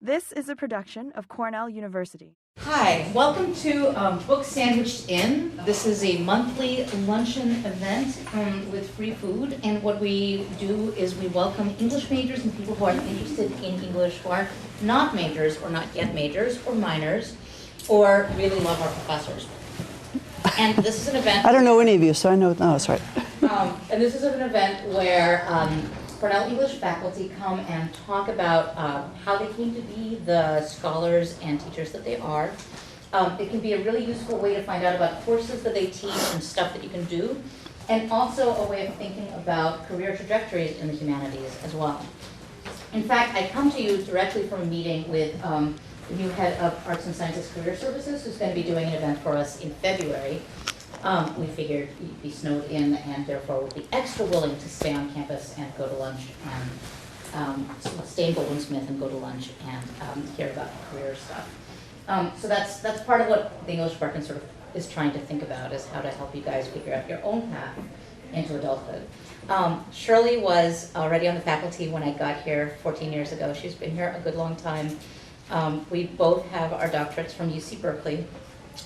This is a production of Cornell University. Hi, welcome to Book Sandwiched In. This is a monthly luncheon event with free food, and what we do is we welcome English majors and people who are interested in English, who are not majors or not yet majors or minors, or really love our professors. And this is an event... I don't know any of you, so I know... No, that's right. And this is an event where Cornell English faculty come and talk about how they came to be the scholars and teachers that they are. It can be a really useful way to find out about courses that they teach and stuff that you can do, and also a way of thinking about career trajectories in the humanities as well. In fact, I come to you directly from a meeting with the new head of Arts and Sciences Career Services, who's going to be doing an event for us in February. We figured you'd be snowed in and therefore would be extra willing to stay on campus and go to lunch and stay in Goldwyn Smith and go to lunch and hear about career stuff. So that's part of what the English Department sort of is trying to think about, is how to help you guys figure out your own path into adulthood. Shirley was already on the faculty when I got here 14 years ago. She's been here a good long time. We both have our doctorates from UC Berkeley,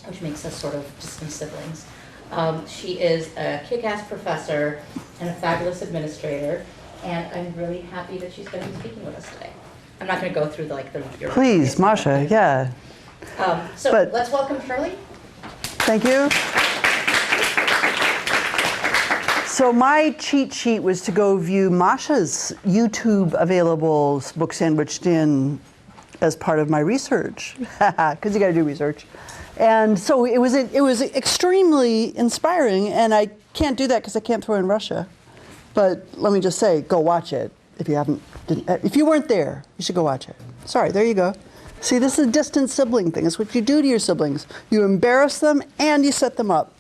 which makes us sort of distant siblings. She is a kick-ass professor and a fabulous administrator, and I'm really happy that she's going to be speaking with us today. I'm not going to go through your... Please, Masha, yeah. But let's welcome Shirley. Thank you. So my cheat sheet was to go view Masha's YouTube available Book Sandwiched In as part of my research, because you got to do research. And so it was extremely inspiring, and I can't do that because I can't throw in Russia. But let me just say, go watch it. If you weren't there, you should go watch it. Sorry, there you go. See, this is a distant sibling thing. It's what you do to your siblings. You embarrass them and you set them up.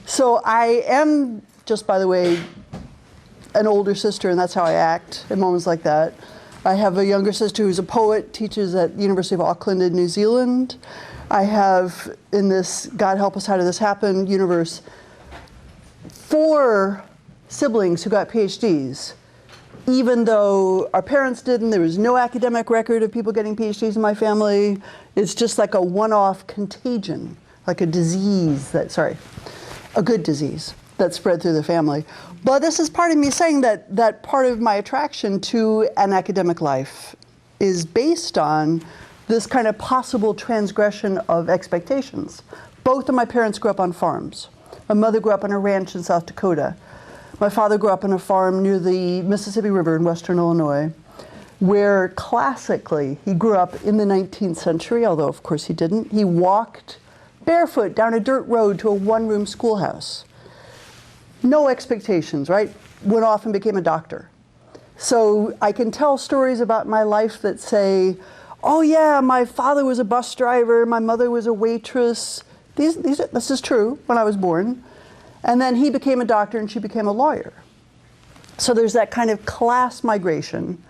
So I am, just by the way, an older sister, and that's how I act at moments like that. I have a younger sister who's a poet, teaches at the University of Auckland in New Zealand. I have, in this God Help Us How Did This Happen universe, 4 siblings who got PhDs. Even though our parents didn't, there was no academic record of people getting PhDs in my family. It's just like a one-off contagion, like a disease a good disease that spread through the family. But this is part of me saying that part of my attraction to an academic life is based on this kind of possible transgression of expectations. Both of my parents grew up on farms. My mother grew up on a ranch in South Dakota. My father grew up on a farm near the Mississippi River in western Illinois, where classically, he grew up in the 19th century, although of course he didn't. He walked barefoot down a dirt road to a one-room schoolhouse. No expectations, right? Went off and became a doctor. So I can tell stories about my life that say, oh yeah, my father was a bus driver, my mother was a waitress. This is true when I was born. And then he became a doctor and she became a lawyer. So there's that kind of class migration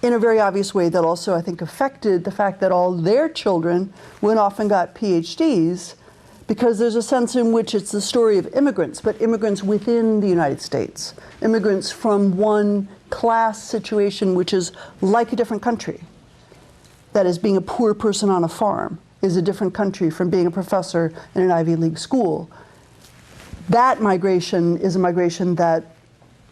in a very obvious way that also I think affected the fact that all their children went off and got PhDs, because there's a sense in which it's the story of immigrants, but immigrants within the United States. Immigrants from one class situation which is like a different country. That is, being a poor person on a farm is a different country from being a professor in an Ivy League school. That migration is a migration that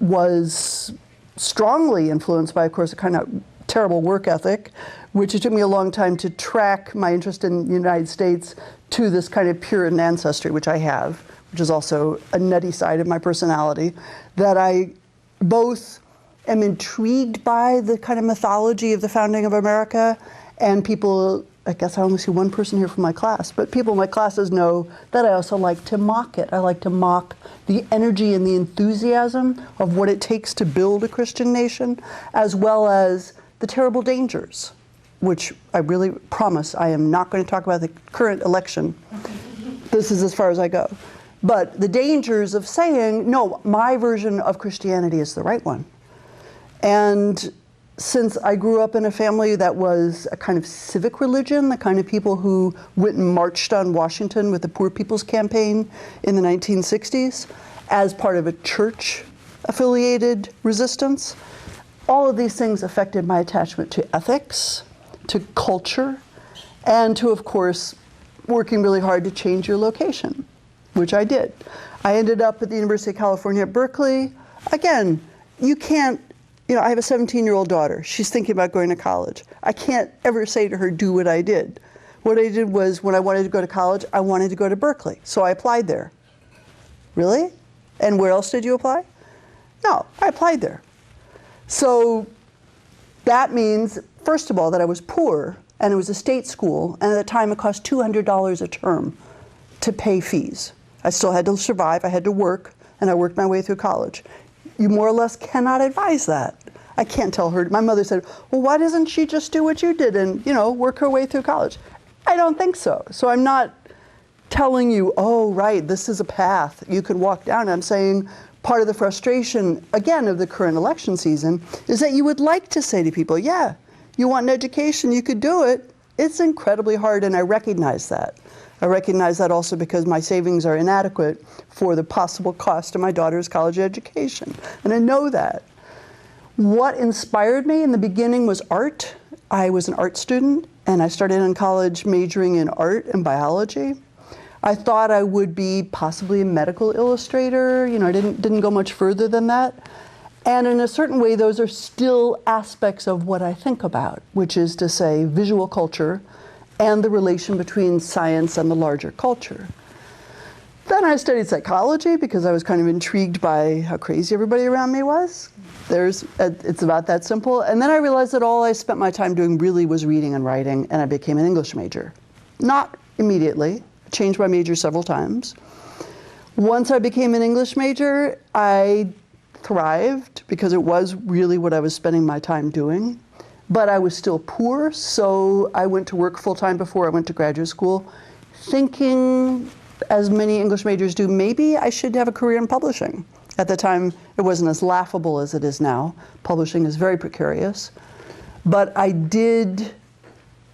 was strongly influenced by, of course, a kind of terrible work ethic, which it took me a long time to track my interest in the United States to this kind of Puritan ancestry, which I have, which is also a nutty side of my personality, that I both am intrigued by the kind of mythology of the founding of America, and people, I guess I only see one person here from my class, but people in my classes know that I also like to mock it. I like to mock the energy and the enthusiasm of what it takes to build a Christian nation, as well as the terrible dangers, which I really promise I am not going to talk about the current election. This is as far as I go. But the dangers of saying, no, my version of Christianity is the right one. And since I grew up in a family that was a kind of civic religion, the kind of people who went and marched on Washington with the Poor People's Campaign in the 1960s as part of a church-affiliated resistance, all of these things affected my attachment to ethics, to culture, and to, of course, working really hard to change your location, which I did. I ended up at the University of California at Berkeley. Again, you can't, I have a 17-year-old daughter. She's thinking about going to college. I can't ever say to her, do what I did. What I did was, when I wanted to go to college, I wanted to go to Berkeley, so I applied there. Really? And where else did you apply? No, I applied there. So that means, first of all, that I was poor, and it was a state school, and at the time it cost $200 a term to pay fees. I still had to survive, I had to work, and I worked my way through college. You more or less cannot advise that. I can't tell her. My mother said, well, why doesn't she just do what you did and, work her way through college? I don't think so. So I'm not telling you, oh, right, this is a path you could walk down. I'm saying part of the frustration, again, of the current election season is that you would like to say to people, yeah, you want an education, you could do it. It's incredibly hard, and I recognize that. I recognize that also because my savings are inadequate for the possible cost of my daughter's college education, and I know that. What inspired me in the beginning was art. I was an art student, and I started in college majoring in art and biology. I thought I would be possibly a medical illustrator. I didn't go much further than that. And in a certain way, those are still aspects of what I think about, which is to say visual culture and the relation between science and the larger culture. Then I studied psychology because I was kind of intrigued by how crazy everybody around me was. It's about that simple. And then I realized that all I spent my time doing really was reading and writing, and I became an English major. Not immediately. I changed my major several times. Once I became an English major, I thrived because it was really what I was spending my time doing. But I was still poor, so I went to work full-time before I went to graduate school, thinking, as many English majors do, maybe I should have a career in publishing. At the time, it wasn't as laughable as it is now. Publishing is very precarious. But I did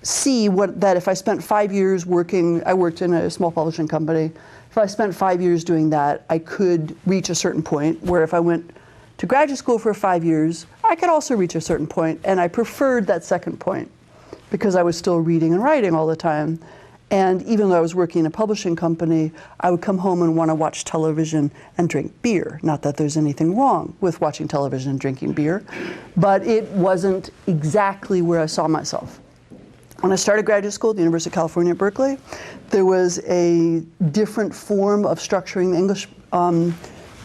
see that if I spent 5 years working, I worked in a small publishing company, if I spent 5 years doing that, I could reach a certain point where if I went to graduate school for 5 years, I could also reach a certain point, and I preferred that second point because I was still reading and writing all the time. And even though I was working in a publishing company, I would come home and want to watch television and drink beer. Not that there's anything wrong with watching television and drinking beer, but it wasn't exactly where I saw myself. When I started graduate school at the University of California at Berkeley, there was a different form of structuring the English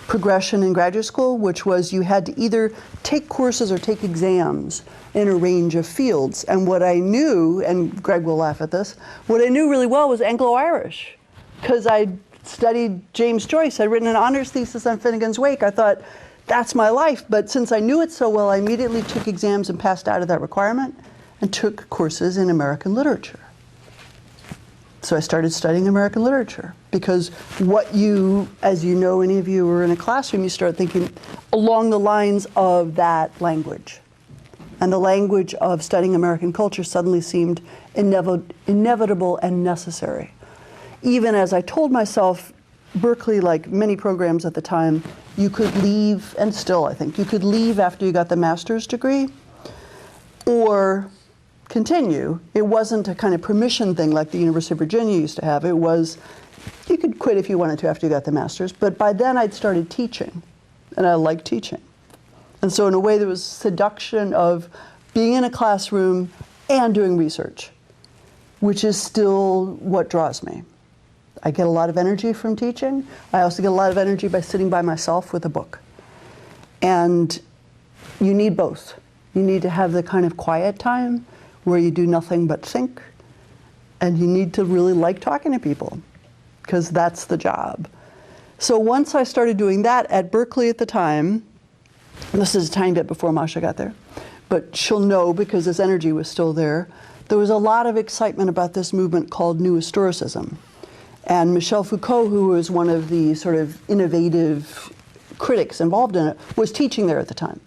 progression in graduate school, which was you had to either take courses or take exams in a range of fields. And what I knew, and Greg will laugh at this, what I knew really well was Anglo-Irish, because I studied James Joyce. I'd written an honors thesis on Finnegan's Wake. I thought, that's my life. But since I knew it so well, I immediately took exams and passed out of that requirement and took courses in American literature. So I started studying American literature because what you, as you know, any of you who are in a classroom, you start thinking along the lines of that language. And the language of studying American culture suddenly seemed inevitable and necessary. Even as I told myself, Berkeley, like many programs at the time, you could leave, and still I think, you could leave after you got the master's degree or continue. It wasn't a kind of permission thing like the University of Virginia used to have. It was, you could quit if you wanted to after you got the master's, but by then I'd started teaching, and I liked teaching. And so in a way there was seduction of being in a classroom and doing research, which is still what draws me. I get a lot of energy from teaching. I also get a lot of energy by sitting by myself with a book. And you need both. You need to have the kind of quiet time where you do nothing but think, and you need to really like talking to people, because that's the job. So once I started doing that at Berkeley at the time, and this is a tiny bit before Masha got there, but she'll know because this energy was still there, there was a lot of excitement about this movement called New Historicism. And Michel Foucault, who was one of the sort of innovative critics involved in it, was teaching there at the time.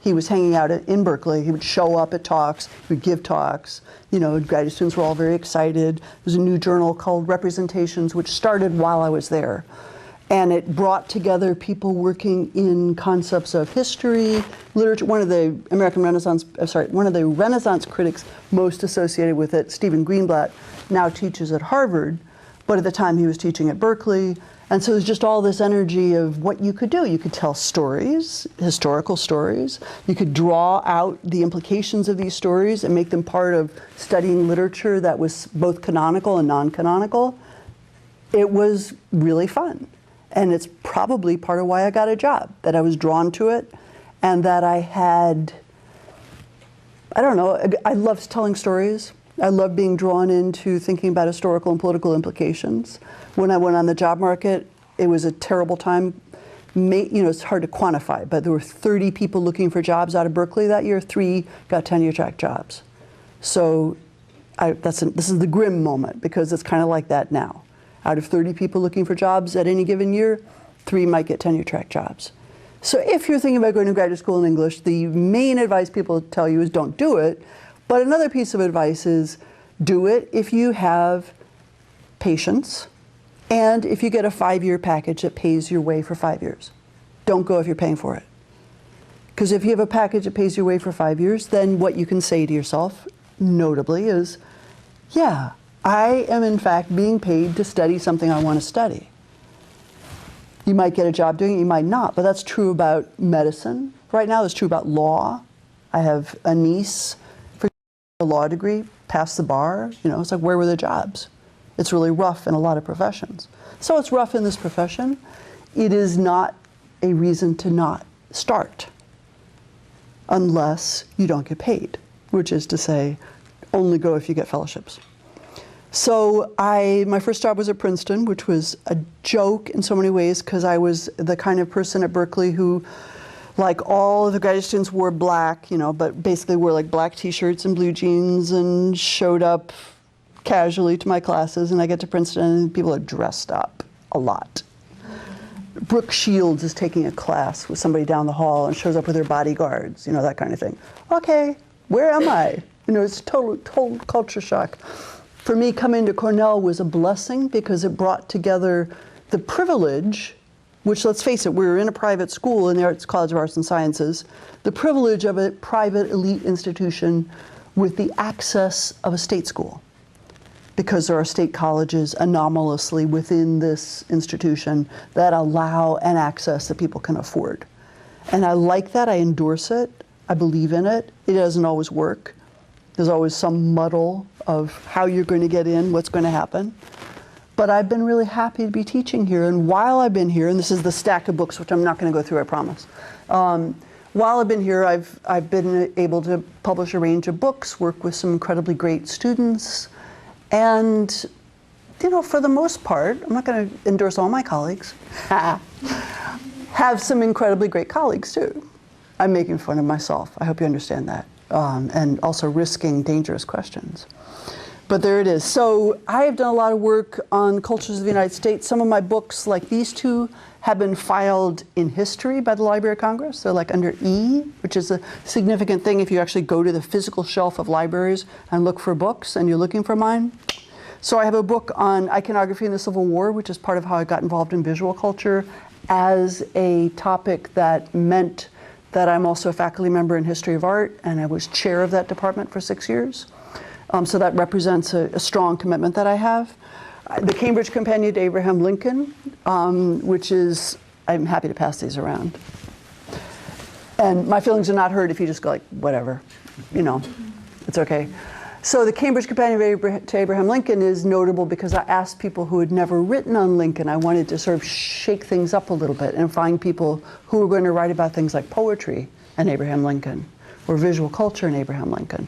He was hanging out in Berkeley. He would show up at talks, he would give talks. You know, graduate students were all very excited. There was a new journal called Representations, which started while I was there. And it brought together people working in concepts of history, literature. One of the Renaissance critics most associated with it, Stephen Greenblatt, now teaches at Harvard, but at the time he was teaching at Berkeley. And so there's just all this energy of what you could do. You could tell stories, historical stories. You could draw out the implications of these stories and make them part of studying literature that was both canonical and non-canonical. It was really fun. And it's probably part of why I got a job, that I was drawn to it, and that I had, I don't know, I loved telling stories. I loved being drawn into thinking about historical and political implications. When I went on the job market, it was a terrible time. It's hard to quantify, but there were 30 people looking for jobs out of Berkeley that year. 3 got tenure-track jobs. So this is the grim moment, because it's kind of like that now. Out of 30 people looking for jobs at any given year, 3 might get tenure-track jobs. So if you're thinking about going to graduate school in English, the main advice people tell you is don't do it. But another piece of advice is do it if you have patience and if you get a 5-year package that pays your way for 5 years. Don't go if you're paying for it. Because if you have a package that pays your way for 5 years, then what you can say to yourself, notably, is, yeah, I am in fact being paid to study something I want to study. You might get a job doing it, you might not, but that's true about medicine. Right now it's true about law. I have a niece for a law degree, passed the bar. It's like, where were the jobs? It's really rough in a lot of professions. So it's rough in this profession. It is not a reason to not start unless you don't get paid, which is to say, only go if you get fellowships. So my first job was at Princeton, which was a joke in so many ways, because I was the kind of person at Berkeley who, like all of the graduate students, wore black, but basically wore like black t-shirts and blue jeans and showed up casually to my classes. And I get to Princeton and people are dressed up a lot. Brooke Shields is taking a class with somebody down the hall and shows up with her bodyguards, that kind of thing. Okay, where am I? It's total culture shock. For me, coming to Cornell was a blessing because it brought together the privilege, which, let's face it, we were in a private school in the College of Arts and Sciences, the privilege of a private elite institution with the access of a state school. Because there are state colleges anomalously within this institution that allow an access that people can afford. And I like that, I endorse it, I believe in it. It doesn't always work. There's always some muddle of how you're going to get in, what's going to happen. But I've been really happy to be teaching here. And while I've been here, and this is the stack of books, which I'm not going to go through, I promise. While I've been here, I've been able to publish a range of books, work with some incredibly great students. And, for the most part, I'm not going to endorse all my colleagues, have some incredibly great colleagues too. I'm making fun of myself. I hope you understand that. And also risking dangerous questions. But there it is. So I have done a lot of work on cultures of the United States. Some of my books, like these 2, have been filed in history by the Library of Congress. They're like under E, which is a significant thing if you actually go to the physical shelf of libraries and look for books and you're looking for mine. So I have a book on iconography in the Civil War, which is part of how I got involved in visual culture as a topic that meant that I'm also a faculty member in history of art, and I was chair of that department for 6 years. So that represents a strong commitment that I have. The Cambridge Companion to Abraham Lincoln, which is, I'm happy to pass these around. And my feelings are not hurt if you just go like, whatever, it's okay. So the Cambridge Companion to Abraham Lincoln is notable because I asked people who had never written on Lincoln. I wanted to sort of shake things up a little bit and find people who were going to write about things like poetry and Abraham Lincoln or visual culture and Abraham Lincoln.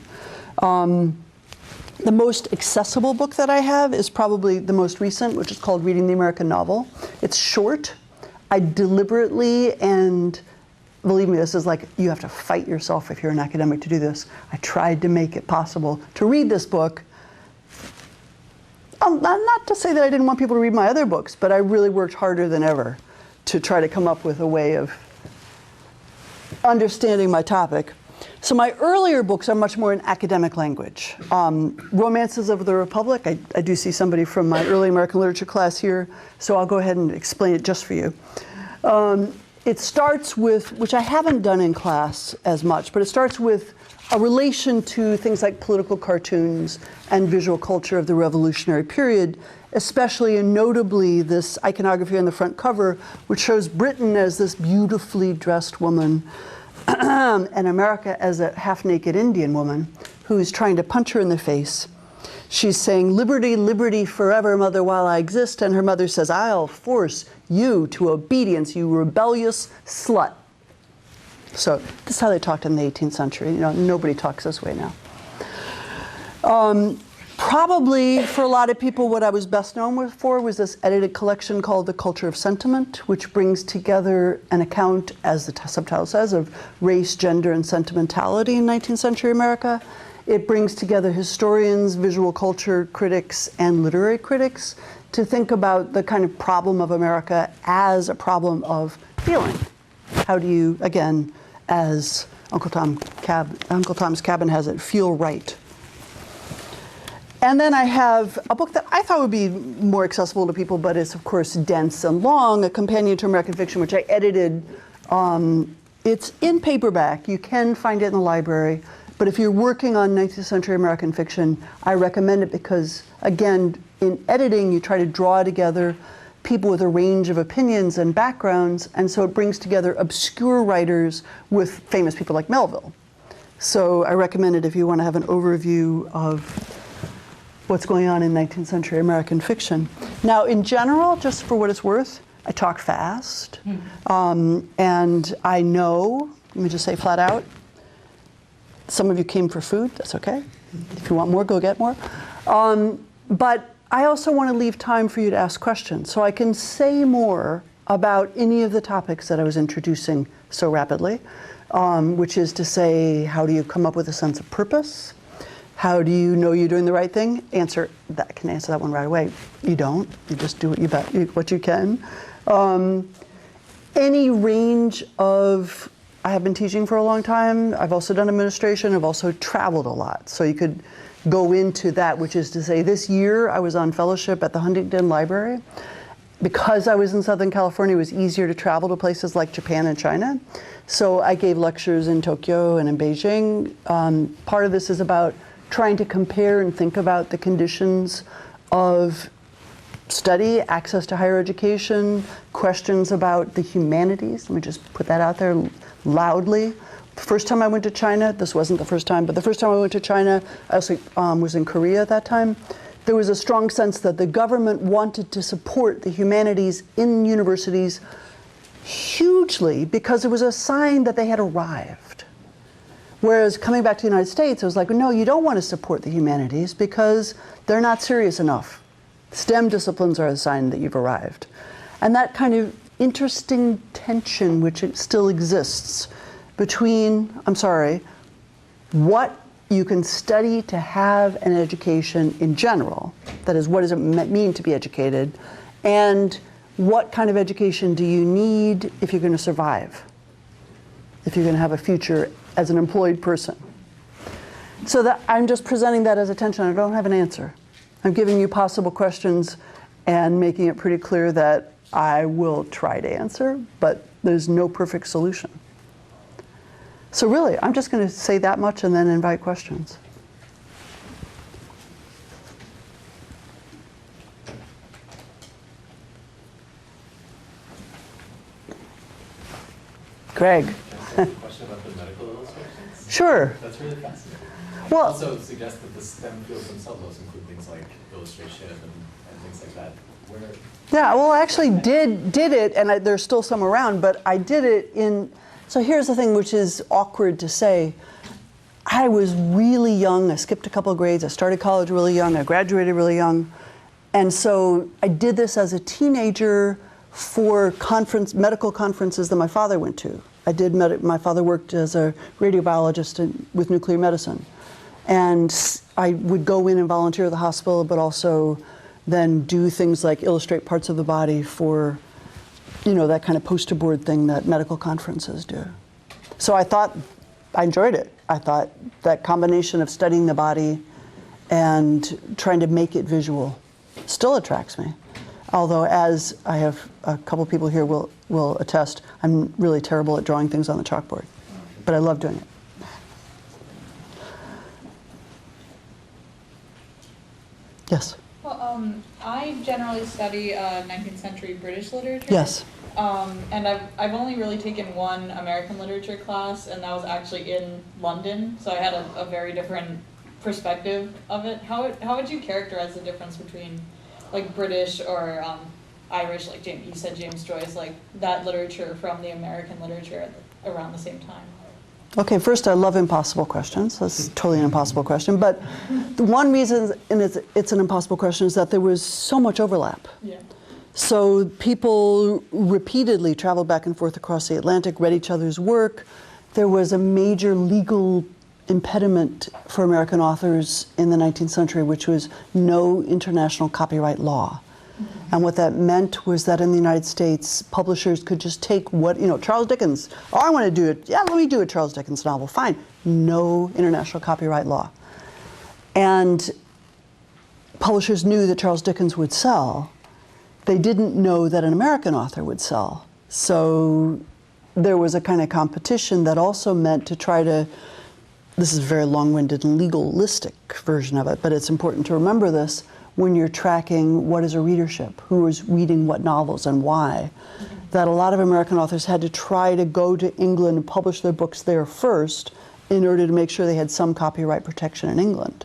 The most accessible book that I have is probably the most recent, which is called Reading the American Novel. It's short. I deliberately, and believe me, this is like, you have to fight yourself if you're an academic to do this. I tried to make it possible to read this book. Not to say that I didn't want people to read my other books, but I really worked harder than ever to try to come up with a way of understanding my topic. So my earlier books are much more in academic language. Romances of the Republic, I do see somebody from my early American literature class here, so I'll go ahead and explain it just for you. It starts with, which I haven't done in class as much, but it starts with a relation to things like political cartoons and visual culture of the Revolutionary period, especially and notably this iconography on the front cover, which shows Britain as this beautifully dressed woman and America as a half-naked Indian woman who's trying to punch her in the face. She's saying, "Liberty, liberty forever, mother, while I exist." And her mother says, "I'll force you to obedience, you rebellious slut." So this is how they talked in the 18th century. You know, nobody talks this way now. Probably for a lot of people, what I was best known for was this edited collection called The Culture of Sentiment, which brings together an account, as the subtitle says, of race, gender, and sentimentality in 19th century America. It brings together historians, visual culture critics, and literary critics to think about the kind of problem of America as a problem of feeling. How do you, again, as Uncle Tom's Cabin has it, feel right? And then I have a book that I thought would be more accessible to people, but it's of course dense and long, A Companion to American Fiction, which I edited. It's in paperback. You can find it in the library. But if you're working on 19th century American fiction, I recommend it because, again, in editing, you try to draw together people with a range of opinions and backgrounds, and so it brings together obscure writers with famous people like Melville. So I recommend it if you want to have an overview of what's going on in 19th century American fiction. Now, in general, just for what it's worth, I talk fast, and I know, let me just say flat out, some of you came for food, that's okay. If you want more, go get more. But I also want to leave time for you to ask questions, so I can say more about any of the topics that I was introducing so rapidly, which is to say, how do you come up with a sense of purpose? How do you know you're doing the right thing? Can answer that one right away. You don't. You just do what you can. Any range of, I have been teaching for a long time. I've also done administration. I've also traveled a lot. So you could go into that, which is to say, this year I was on fellowship at the Huntington Library. Because I was in Southern California, it was easier to travel to places like Japan and China. So I gave lectures in Tokyo and in Beijing. Part of this is about trying to compare and think about the conditions of study, access to higher education, questions about the humanities. Let me just put that out there loudly. The first time I went to China, this wasn't the first time, but the first time I went to China, I also was in Korea at that time. There was a strong sense that the government wanted to support the humanities in universities hugely because it was a sign that they had arrived. Whereas coming back to the United States, it was like, no, you don't want to support the humanities because they're not serious enough. STEM disciplines are a sign that you've arrived. And that kind of interesting tension, which it still exists, between, what you can study to have an education in general, that is, what does it mean to be educated, and what kind of education do you need if you're going to survive, if you're going to have a future as an employed person. So that I'm just presenting that as a tension. I don't have an answer. I'm giving you possible questions and making it pretty clear that I will try to answer, but there's no perfect solution. So really, I'm just going to say that much and then invite questions. Greg. Question about the medical illustrations? Sure. That's really fascinating. Well, also suggests that the STEM fields themselves also include things like illustration and things like that. Yeah, well, I actually did it, and there's still some around, but I did it in, so here's the thing which is awkward to say. I was really young. I skipped a couple of grades. I started college really young. I graduated really young. And so I did this as a teenager for medical conferences that my father went to. My father worked as a radiobiologist with nuclear medicine. And I would go in and volunteer at the hospital, but also then do things like illustrate parts of the body for, that kind of poster board thing that medical conferences do. So I thought I enjoyed it. I thought that combination of studying the body and trying to make it visual still attracts me. Although, as I have a couple people here will attest, I'm really terrible at drawing things on the chalkboard. But I love doing it. Yes? Well, I generally study 19th century British literature. Yes. And I've only really taken one American literature class, and that was actually in London, so I had a very different perspective of it. How would you characterize the difference between like British or Irish, like you said James Joyce, like that literature from the American literature around the same time? Okay, first, I love impossible questions. That's totally an impossible question. But the one reason it's an impossible question is that there was so much overlap. Yeah. So people repeatedly traveled back and forth across the Atlantic, read each other's work. There was a major legal impediment for American authors in the 19th century, which was no international copyright law. And what that meant was that in the United States, publishers could just take what, Charles Dickens, oh, I want to do it, yeah, let me do a Charles Dickens novel, fine. No international copyright law. And publishers knew that Charles Dickens would sell. They didn't know that an American author would sell. So there was a kind of competition that also meant to try to, this is a very long-winded and legalistic version of it, but it's important to remember this when you're tracking what is a readership, who is reading what novels and why, that a lot of American authors had to try to go to England and publish their books there first in order to make sure they had some copyright protection in England.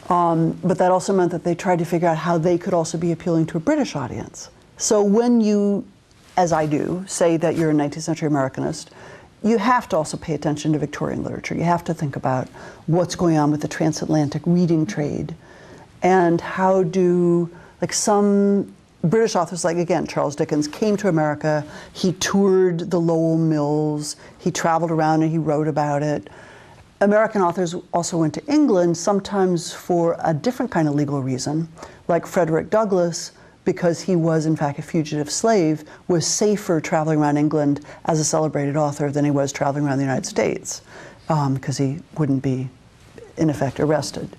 But that also meant that they tried to figure out how they could also be appealing to a British audience. So when you, as I do, say that you're a 19th century Americanist, you have to also pay attention to Victorian literature. You have to think about what's going on with the transatlantic reading trade. And how do, like some British authors, like again, Charles Dickens, came to America, he toured the Lowell Mills, he traveled around and he wrote about it. American authors also went to England, sometimes for a different kind of legal reason, like Frederick Douglass, because he was in fact a fugitive slave, was safer traveling around England as a celebrated author than he was traveling around the United States, because he wouldn't be, in effect, arrested.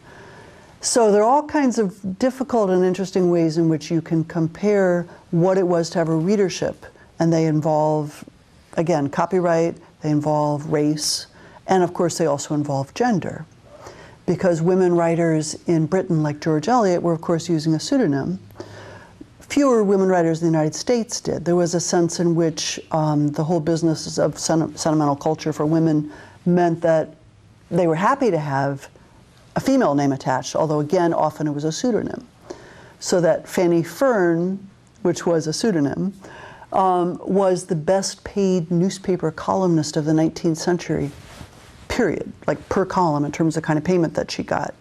So there are all kinds of difficult and interesting ways in which you can compare what it was to have a readership. And they involve, again, copyright, they involve race, and of course they also involve gender. Because women writers in Britain, like George Eliot, were of course using a pseudonym. Fewer women writers in the United States did. There was a sense in which the whole business of sentimental culture for women meant that they were happy to have a female name attached, although again, often it was a pseudonym. So that Fanny Fern, which was a pseudonym, was the best paid newspaper columnist of the 19th century, period, like per column in terms of kind of payment that she got.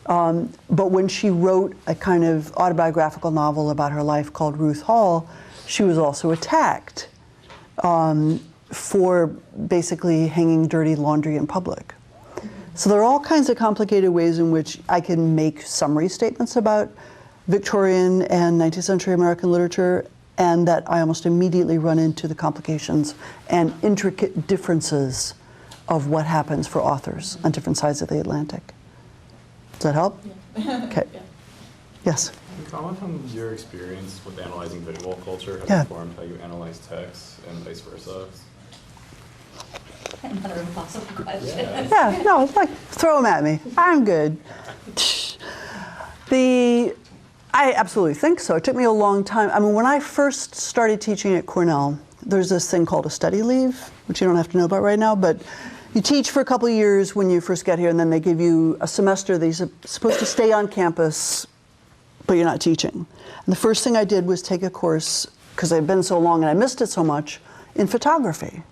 But when she wrote a kind of autobiographical novel about her life called Ruth Hall, she was also attacked for basically hanging dirty laundry in public. So there are all kinds of complicated ways in which I can make summary statements about Victorian and 19th century American literature, and that I almost immediately run into the complications and intricate differences of what happens for authors on different sides of the Atlantic. Does that help? Yeah. Okay. Yeah. Yes? Can you comment on your experience with analyzing visual culture has Yeah. informed how you analyze text and vice versa? Another impossible question. Yeah, no, it's like, throw them at me. I'm good. I absolutely think so. It took me a long time. I mean, when I first started teaching at Cornell, there's this thing called a study leave, which you don't have to know about right now, but you teach for a couple of years when you first get here, and then they give you a semester that you're supposed to stay on campus, but you're not teaching. And the first thing I did was take a course, because I'd been so long and I missed it so much, in photography.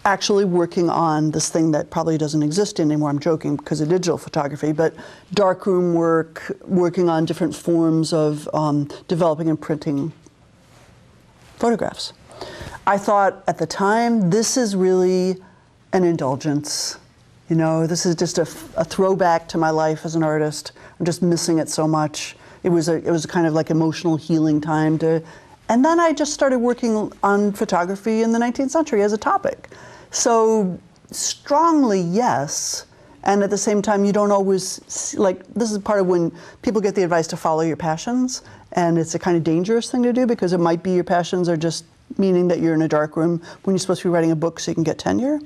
Actually working on this thing that probably doesn't exist anymore, I'm joking because of digital photography, but darkroom work, working on different forms of developing and printing photographs. I thought at the time, this is really an indulgence. You know, this is just a throwback to my life as an artist. I'm just missing it so much. It was a kind of like emotional healing time to, and then I just started working on photography in the 19th century as a topic. So strongly yes, and at the same time you don't always, like, this is part of when people get the advice to follow your passions, and it's a kind of dangerous thing to do because it might be your passions are just meaning that you're in a dark room when you're supposed to be writing a book so you can get tenure.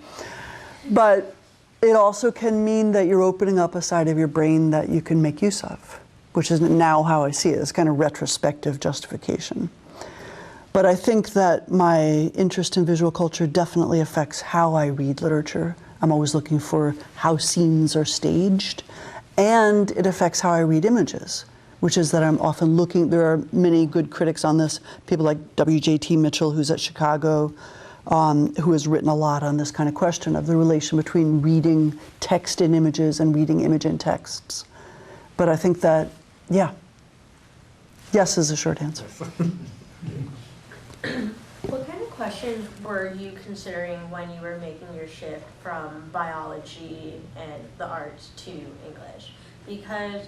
But it also can mean that you're opening up a side of your brain that you can make use of, which is now how I see it. It's kind of retrospective justification. But I think that my interest in visual culture definitely affects how I read literature. I'm always looking for how scenes are staged, and it affects how I read images, which is that I'm often looking, there are many good critics on this, people like W.J.T. Mitchell, who's at Chicago, who has written a lot on this kind of question of the relation between reading text in images and reading image in texts. But I think that, yeah, yes is a short answer. What kind of questions were you considering when you were making your shift from biology and the arts to English? Because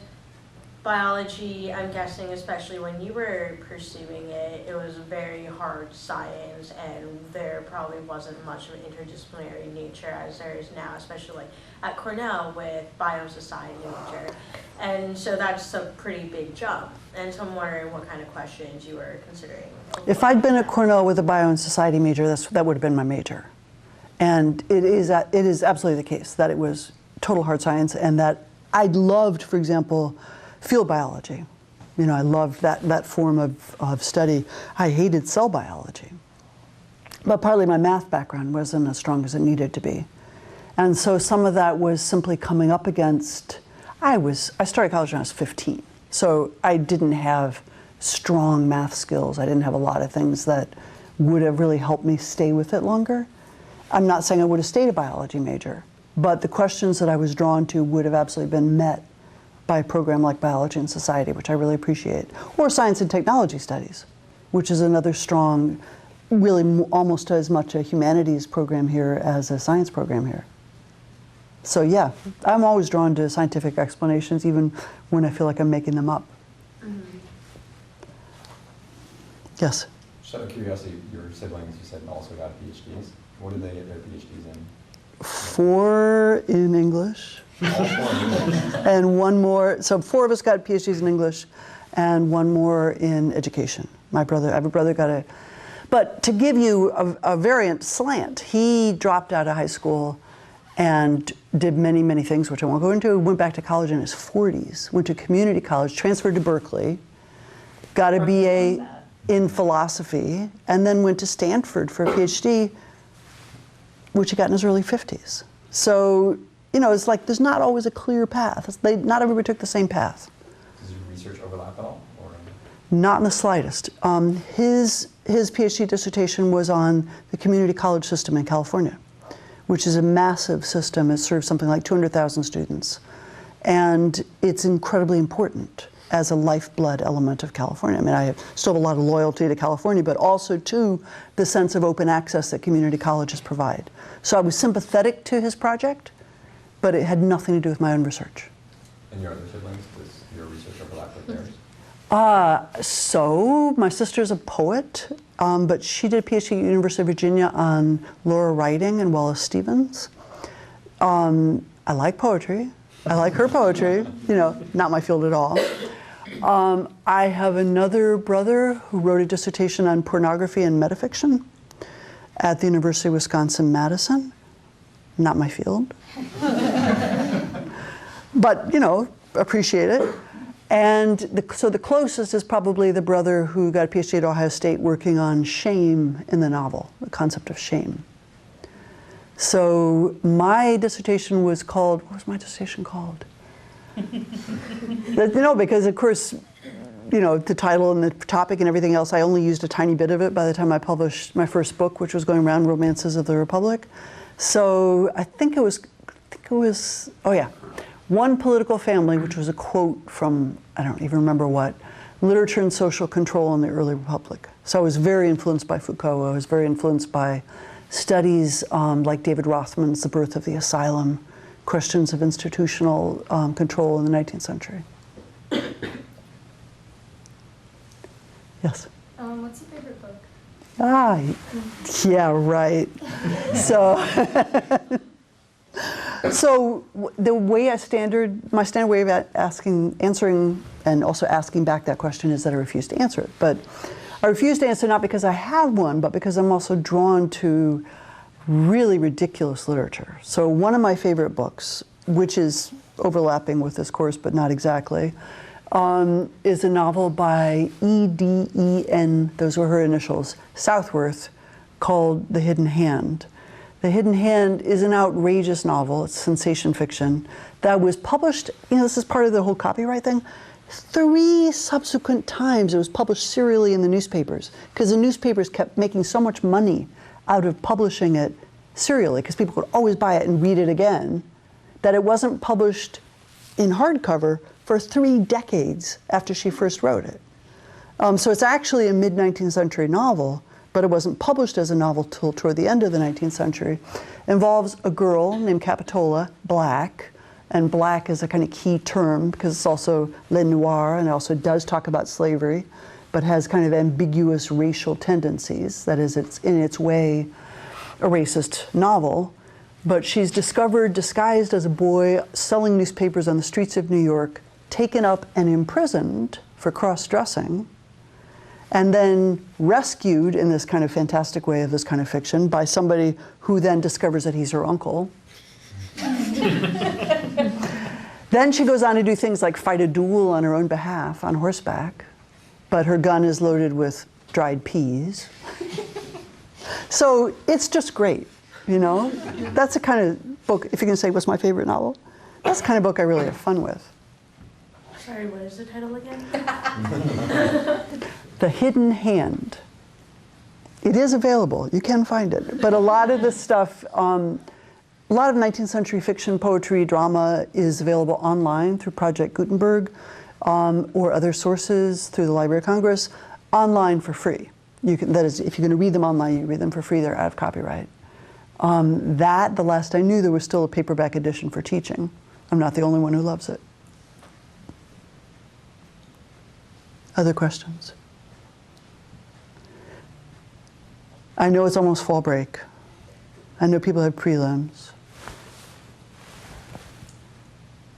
biology, I'm guessing, especially when you were pursuing it, it was very hard science, and there probably wasn't much of an interdisciplinary nature as there is now, especially like at Cornell with biosociety major. And so that's a pretty big jump. And so I'm wondering what kind of questions you were considering. If I'd been at Cornell with a bio and society major, that would have been my major. And it is absolutely the case that it was total hard science, and that I loved, for example, field biology. You know, I loved that form of study. I hated cell biology. But partly my math background wasn't as strong as it needed to be. And so some of that was simply coming up against, I started college when I was 15. So I didn't have strong math skills. I didn't have a lot of things that would have really helped me stay with it longer. I'm not saying I would have stayed a biology major, but the questions that I was drawn to would have absolutely been met by a program like Biology and Society, which I really appreciate, or Science and Technology Studies, which is another strong, really almost as much a humanities program here as a science program here. So yeah, I'm always drawn to scientific explanations, even when I feel like I'm making them up. Mm-hmm. Yes? Just out of curiosity, your siblings, you said, also got PhDs. What did they get their PhDs in? 4 in English. And 1 more, so 4 of us got PhDs in English and 1 more in education. I have a brother got a, but to give you a variant slant, he dropped out of high school and did many, many things, which I won't go into. Went back to college in his 40s, went to community college, transferred to Berkeley, got a BA in philosophy, and then went to Stanford for a PhD, which he got in his early 50s. So, you know, it's like there's not always a clear path. Not everybody took the same path. Does your research overlap at all? Or? Not in the slightest. His PhD dissertation was on the community college system in California, which is a massive system. It serves something like 200,000 students. And it's incredibly important as a lifeblood element of California. I mean, I still have a lot of loyalty to California, but also to the sense of open access that community colleges provide. So I was sympathetic to his project, but it had nothing to do with my own research. And your other siblings, does your research overlap with theirs? So my sister's a poet, but she did a PhD at University of Virginia on Laura Writing and Wallace Stevens. I like poetry. I like her poetry, you know, not my field at all. I have another brother who wrote a dissertation on pornography and metafiction at the University of Wisconsin-Madison. Not my field. But, you know, appreciate it. And so the closest is probably the brother who got a PhD at Ohio State working on shame in the novel, the concept of shame. So my dissertation was called, what was my dissertation called? You know, because of course, you know, the title and the topic and everything else, I only used a tiny bit of it by the time I published my first book, which was going around Romances of the Republic. So I think it was, oh yeah, One Political Family, which was a quote from, I don't even remember what, Literature and Social Control in the Early Republic. So I was very influenced by Foucault. I was very influenced by studies like David Rothman's The Birth of the Asylum, questions of institutional control in the 19th century. Yes? What's your favorite book? Yeah, right. So So my standard way of answering and also asking back that question is that I refuse to answer it. But I refuse to answer not because I have one, but because I'm also drawn to really ridiculous literature. So one of my favorite books, which is overlapping with this course, but not exactly, is a novel by E.D.E.N., those were her initials, Southworth, called The Hidden Hand. The Hidden Hand is an outrageous novel, it's sensation fiction, that was published, this is part of the whole copyright thing, 3 subsequent times it was published serially in the newspapers, because the newspapers kept making so much money out of publishing it serially, because people could always buy it and read it again, that it wasn't published in hardcover for 3 decades after she first wrote it. So it's actually a mid-19th century novel, but it wasn't published as a novel till toward the end of the 19th century. It involves a girl named Capitola, black, and black is a kind of key term because it's also le noir and it also does talk about slavery, but has kind of ambiguous racial tendencies. That is, it's in its way a racist novel. But she's discovered, disguised as a boy, selling newspapers on the streets of New York, taken up and imprisoned for cross-dressing, and then rescued in this kind of fantastic way of this kind of fiction by somebody who then discovers that he's her uncle. Then she goes on to do things like fight a duel on her own behalf on horseback, but her gun is loaded with dried peas. So it's just great, That's the kind of book, if you can say what's my favorite novel, that's the kind of book I really have fun with. Sorry, what is the title again? The Hidden Hand. It is available, you can find it, but a lot of this stuff, a lot of 19th century fiction, poetry, drama is available online through Project Gutenberg or other sources through the Library of Congress, online for free. That is, if you're going to read them online, you read them for free, they're out of copyright. The last I knew, there was still a paperback edition for teaching. I'm not the only one who loves it. Other questions? I know it's almost fall break. I know people have prelims.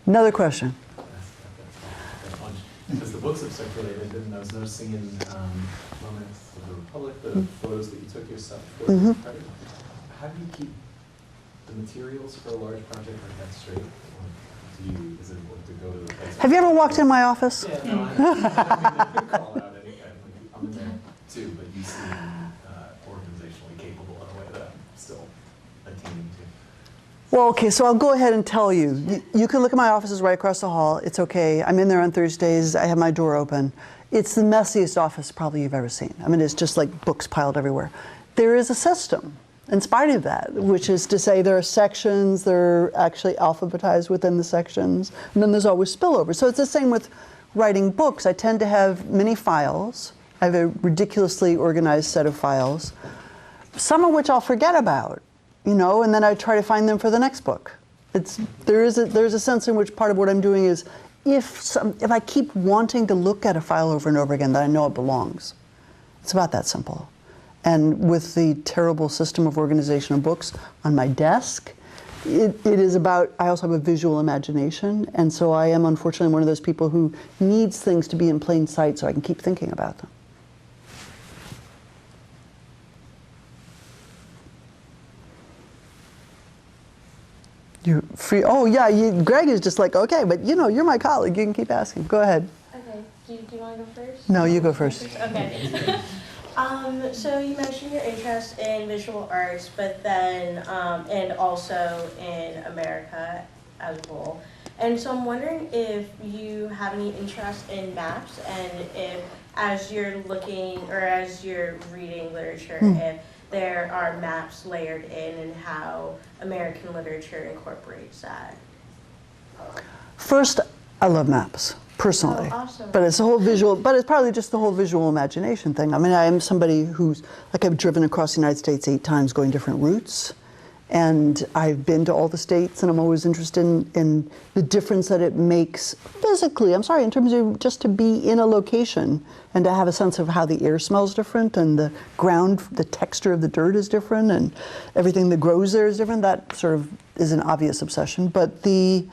Another question. Because the books have circulated, and I was noticing in Moments of the Republic, the photos that you took yourself for the credit. How do you keep the materials for a large project like that straight? Or is it to go to the place? Have you ever walked in my office? Yeah, no, I don't call out any kind of, I'm in there too, but you seem organizationally capable in a way that I'm still attaining to. Well, okay, so I'll go ahead and tell you. You can look at my office, it's right across the hall. It's okay. I'm in there on Thursdays. I have my door open. It's the messiest office probably you've ever seen. I mean, it's just like books piled everywhere. There is a system in spite of that, which is to say there are sections, they're actually alphabetized within the sections, and then there's always spillover. So it's the same with writing books. I tend to have many files. I have a ridiculously organized set of files, some of which I'll forget about. And then I try to find them for the next book. There's a sense in which part of what I'm doing is if I keep wanting to look at a file over and over again, that I know it belongs. It's about that simple. And with the terrible system of organization of books on my desk, it is about, I also have a visual imagination, and so I am unfortunately one of those people who needs things to be in plain sight so I can keep thinking about them. You're free. Oh yeah, Greg is just like, okay, but you're my colleague. You can keep asking. Go ahead. Okay. Do you want to go first? No, you go first. Okay. So you mentioned your interest in visual arts, but then and also in America as a whole. And so I'm wondering if you have any interest in maps, and if as you're looking or as you're reading literature, if there are maps layered in and how American literature incorporates that. First, I love maps, personally. Oh, awesome. But it's a whole visual, but it's probably just the whole visual imagination thing. I mean, I am somebody who's, like I've driven across the United States 8 times going different routes. And I've been to all the states, and I'm always interested in the difference that it makes physically, I'm sorry, in terms of just to be in a location and to have a sense of how the air smells different and the ground, the texture of the dirt is different and everything that grows there is different. That sort of is an obvious obsession. But the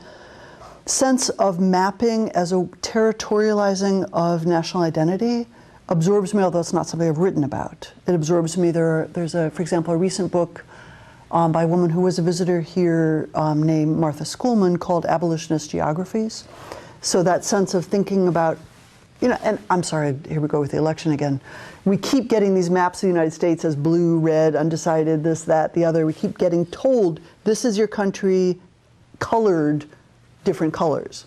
sense of mapping as a territorializing of national identity absorbs me, although it's not something I've written about. It absorbs me. There's, for example, a recent book by a woman who was a visitor here named Martha Schoolman called Abolitionist Geographies. So that sense of thinking about, and I'm sorry, here we go with the election again. We keep getting these maps of the United States as blue, red, undecided, this, that, the other. We keep getting told, this is your country, colored different colors.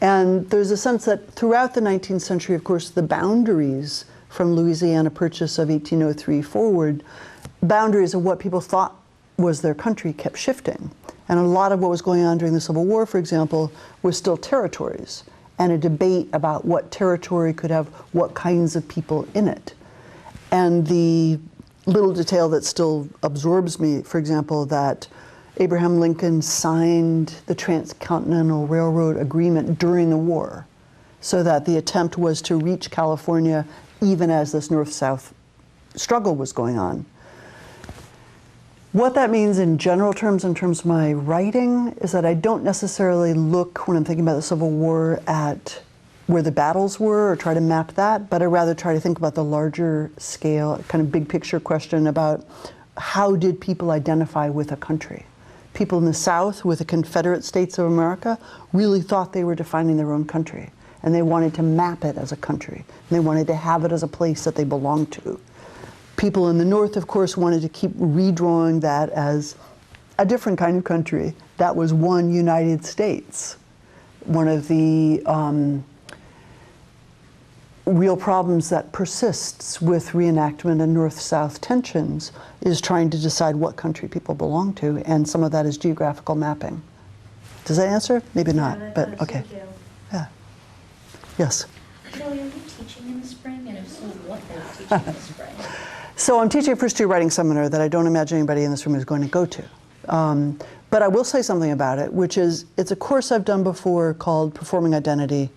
And there's a sense that throughout the 19th century, of course, the boundaries from Louisiana Purchase of 1803 forward, boundaries of what people thought was their country kept shifting. And a lot of what was going on during the Civil War, for example, was still territories and a debate about what territory could have what kinds of people in it. And the little detail that still absorbs me, for example, that Abraham Lincoln signed the Transcontinental Railroad Agreement during the war, so that the attempt was to reach California even as this North-South struggle was going on. What that means in general terms, in terms of my writing, is that I don't necessarily look, when I'm thinking about the Civil War, at where the battles were or try to map that, but I rather try to think about the larger scale, kind of big picture question about how did people identify with a country? People in the South with the Confederate States of America really thought they were defining their own country, and they wanted to map it as a country, and they wanted to have it as a place that they belonged to. People in the North, of course, wanted to keep redrawing that as a different kind of country. That was one United States. One of the real problems that persists with reenactment and North-South tensions is trying to decide what country people belong to, and some of that is geographical mapping. Does that answer? Maybe not, but okay. Yeah. Yes? Shirley, are you teaching in the spring? And if so, what are you teaching in the spring? So I'm teaching a first-year writing seminar that I don't imagine anybody in this room is going to go to. But I will say something about it, which is, it's a course I've done before called Performing Identity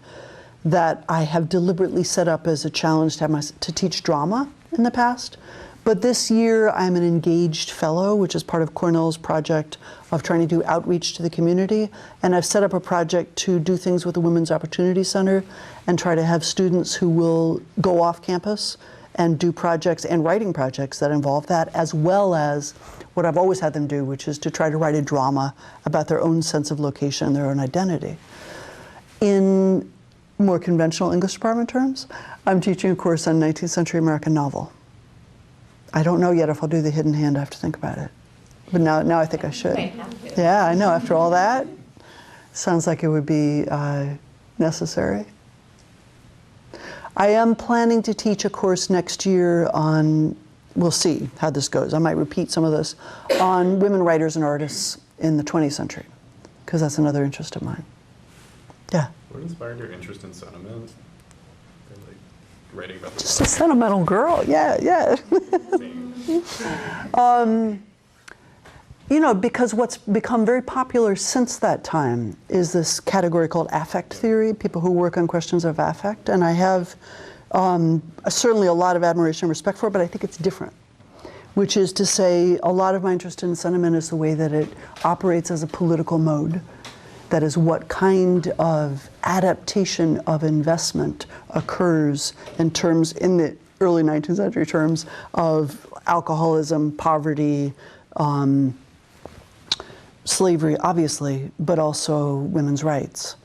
that I have deliberately set up as a challenge to teach drama in the past. But this year I'm an engaged fellow, which is part of Cornell's project of trying to do outreach to the community. And I've set up a project to do things with the Women's Opportunity Center and try to have students who will go off campus and do projects and writing projects that involve that, as well as what I've always had them do, which is to try to write a drama about their own sense of location and their own identity. In more conventional English department terms, I'm teaching a course on 19th century American novel. I don't know yet if I'll do The Hidden Hand. I have to think about it. But now I think I should. Yeah, I know. After all that, sounds like it would be necessary. I am planning to teach a course next year on, we'll see how this goes. I might repeat some of this, on women writers and artists in the 20th century, because that's another interest of mine. Yeah. What inspired your interest in sentiment? Like writing about the Just a sentimental girl, yeah. You know, because what's become very popular since that time is this category called affect theory, people who work on questions of affect. And I have certainly a lot of admiration and respect for it, but I think it's different. Which is to say, a lot of my interest in sentiment is the way that it operates as a political mode. That is, what kind of adaptation of investment occurs in terms, in the early 19th century terms, of alcoholism, poverty, slavery, obviously, but also women's rights.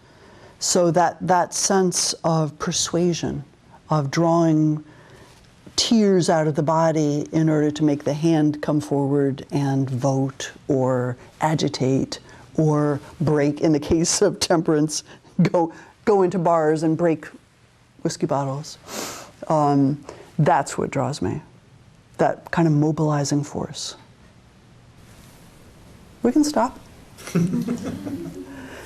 So that sense of persuasion, of drawing tears out of the body in order to make the hand come forward and vote or agitate or break, in the case of temperance, go into bars and break whiskey bottles. That's what draws me, that kind of mobilizing force. We can stop.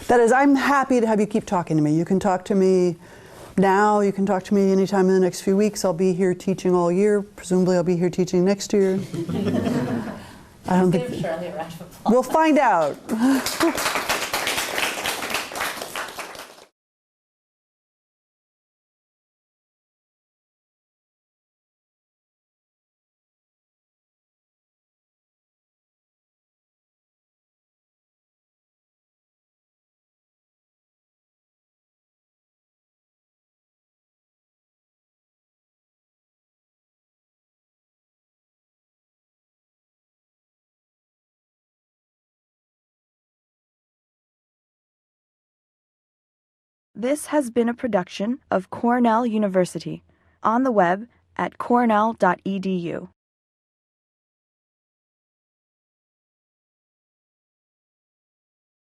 That is, I'm happy to have you keep talking to me. You can talk to me now, you can talk to me anytime in the next few weeks. I'll be here teaching all year. Presumably I'll be here teaching next year. I don't Give think. Shirley a round of applause. We'll find out. This has been a production of Cornell University, on the web at cornell.edu.